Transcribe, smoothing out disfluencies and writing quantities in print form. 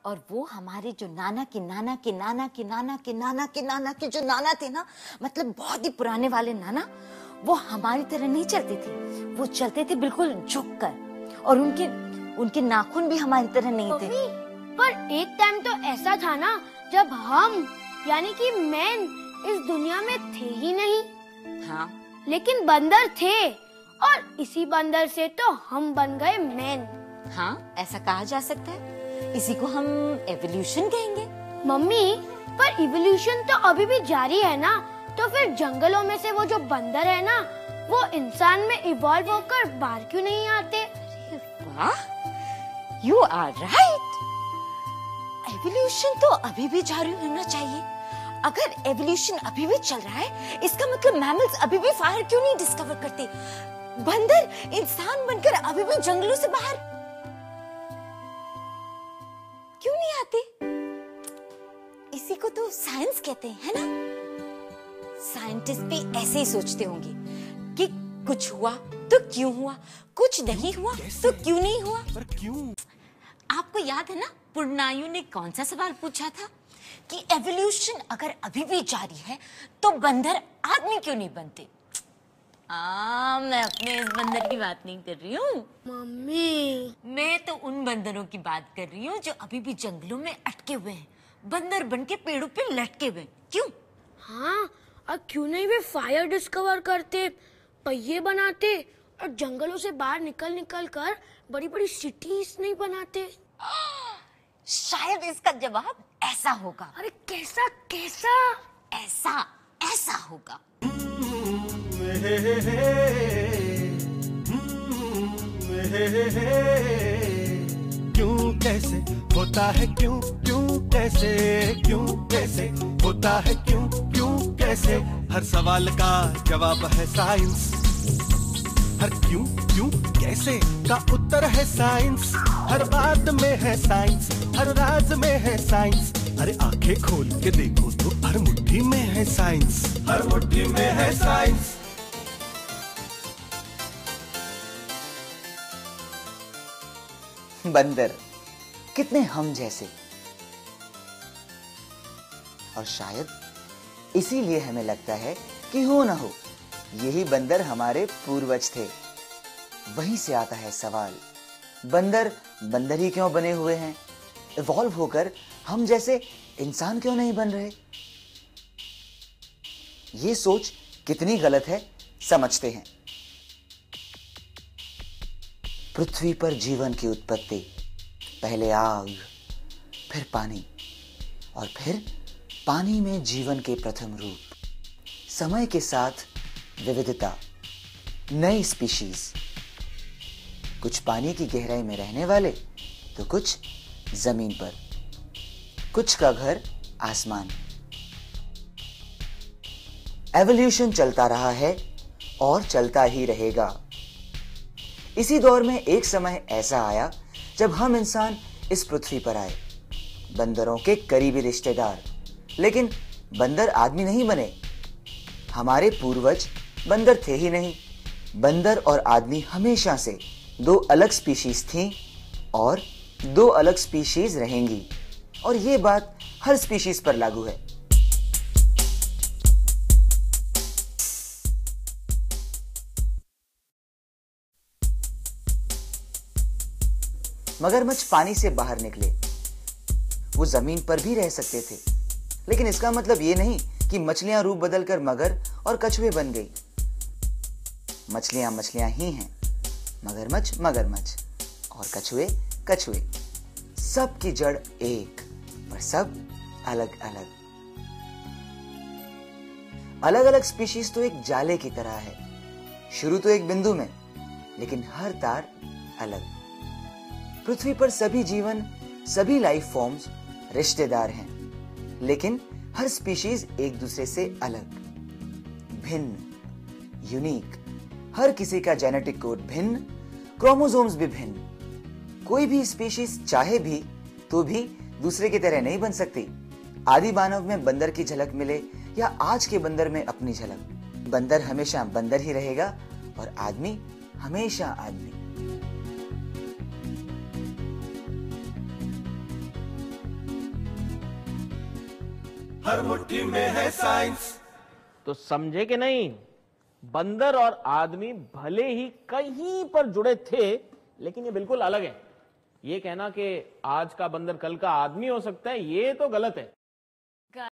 और वो हमारे जो नाना के नाना के नाना के नाना के नाना के नाना के जो नाना थे ना, मतलब बहुत ही पुराने वाले नाना, वो हमारी तरह नहीं चलते थे। वो चलते थे बिल्कुल झुक कर, और उनके नाखून भी हमारी तरह नहीं थे। पर एक टाइम तो ऐसा था ना जब हम यानी कि मैन इस दुनिया में थे ही नहीं। हाँ, लेकिन बंदर थे, और इसी बंदर से तो हम बन गए मैन। हाँ, ऐसा कहा जा सकता है। इसी को हम एवोल्यूशन कहेंगे। मम्मी, पर इवोल्यूशन तो अभी भी जारी है ना, तो फिर जंगलों में से वो जो बंदर है ना, वो इंसान में इवॉल्व होकर बाहर क्यों नहीं आते? वाह, यू आर राइट। एवोल्यूशन तो अभी भी जारी होना चाहिए। अगर एवोल्यूशन अभी भी चल रहा है, इसका मतलब मैमल्स अभी भी फायर क्यों नहीं डिस्कवर करते? बंदर इंसान बनकर अभी भी जंगलों से बाहर क्यों नहीं आते? इसी को तो साइंस कहते हैं, है ना? साइंटिस्ट भी ऐसे ही सोचते होंगे कि कुछ हुआ तो क्यों हुआ, कुछ नहीं हुआ तो क्यों नहीं हुआ। पर क्यों? आपको याद है ना, पुरनायु ने कौन सा सवाल पूछा था कि एवोल्यूशन अगर अभी भी जारी है तो बंदर आदमी क्यों नहीं बनते? मैं अपने इस बंदर की बात नहीं कर रही हूँ मम्मी, मैं तो उन बंदरों की बात कर रही हूँ जो अभी भी जंगलों में अटके हुए हैं, बंदर बनके पेड़ों पे लटके हुए। क्यों? हाँ, और क्यों नहीं वे फायर डिस्कवर करते, पहिए बनाते, और जंगलों से बाहर निकल कर बड़ी बड़ी सिटीज नहीं बनाते? शायद इसका जवाब ऐसा होगा। अरे कैसा कैसा? ऐसा ऐसा होगा। क्यों कैसे होता है, क्यों क्यों कैसे, क्यों कैसे होता है, क्यों क्यों कैसे, हर सवाल का जवाब है साइंस। हर क्यों क्यों कैसे का उत्तर है साइंस। हर बात में है साइंस, हर राज में है साइंस। अरे आंखें खोल के देखो तो हर मुट्ठी में है साइंस, हर मुट्ठी में है साइंस। बंदर कितने हम जैसे, और शायद इसीलिए हमें लगता है कि हो ना हो, यही बंदर हमारे पूर्वज थे। वहीं से आता है सवाल, बंदर बंदर ही क्यों बने हुए हैं? इवॉल्व होकर हम जैसे इंसान क्यों नहीं बन रहे? ये सोच कितनी गलत है, समझते हैं। पृथ्वी पर जीवन की उत्पत्ति, पहले आग, फिर पानी, और फिर पानी में जीवन के प्रथम रूप। समय के साथ विविधता, नई स्पीशीज, कुछ पानी की गहराई में रहने वाले तो कुछ जमीन पर, कुछ का घर आसमान। एवोल्यूशन चलता रहा है और चलता ही रहेगा। इसी दौर में एक समय ऐसा आया जब हम इंसान इस पृथ्वी पर आए, बंदरों के करीबी रिश्तेदार। लेकिन बंदर आदमी नहीं बने। हमारे पूर्वज बंदर थे ही नहीं। बंदर और आदमी हमेशा से दो अलग स्पीशीज थीं और दो अलग स्पीशीज रहेंगी, और ये बात हर स्पीशीज पर लागू है। मगरमच्छ पानी से बाहर निकले, वो जमीन पर भी रह सकते थे, लेकिन इसका मतलब ये नहीं कि मछलियां रूप बदलकर मगर और कछुए बन गई। मछलियां मछलियां ही हैं, मगरमच्छ मगरमच्छ और कछुए कछुए। सब की जड़ एक, पर सब अलग अलग। अलग अलग स्पीशीज तो एक जाले की तरह है, शुरू तो एक बिंदु में, लेकिन हर तार अलग। पृथ्वी पर सभी जीवन, सभी लाइफ फॉर्म्स रिश्तेदार हैं, लेकिन हर स्पीशीज एक दूसरे से अलग, भिन्न, यूनिक। हर किसी का जेनेटिक कोड भिन्न, क्रोमोसोम्स भी भिन्न। कोई भी स्पीशीज चाहे भी तो भी दूसरे की तरह नहीं बन सकती। आदि मानव में बंदर की झलक मिले या आज के बंदर में अपनी झलक, बंदर हमेशा बंदर ही रहेगा और आदमी हमेशा आदमी। हर मुट्ठी में है साइंस। तो समझे कि नहीं, बंदर और आदमी भले ही कहीं पर जुड़े थे, लेकिन ये बिल्कुल अलग है। ये कहना कि आज का बंदर कल का आदमी हो सकता है, ये तो गलत है।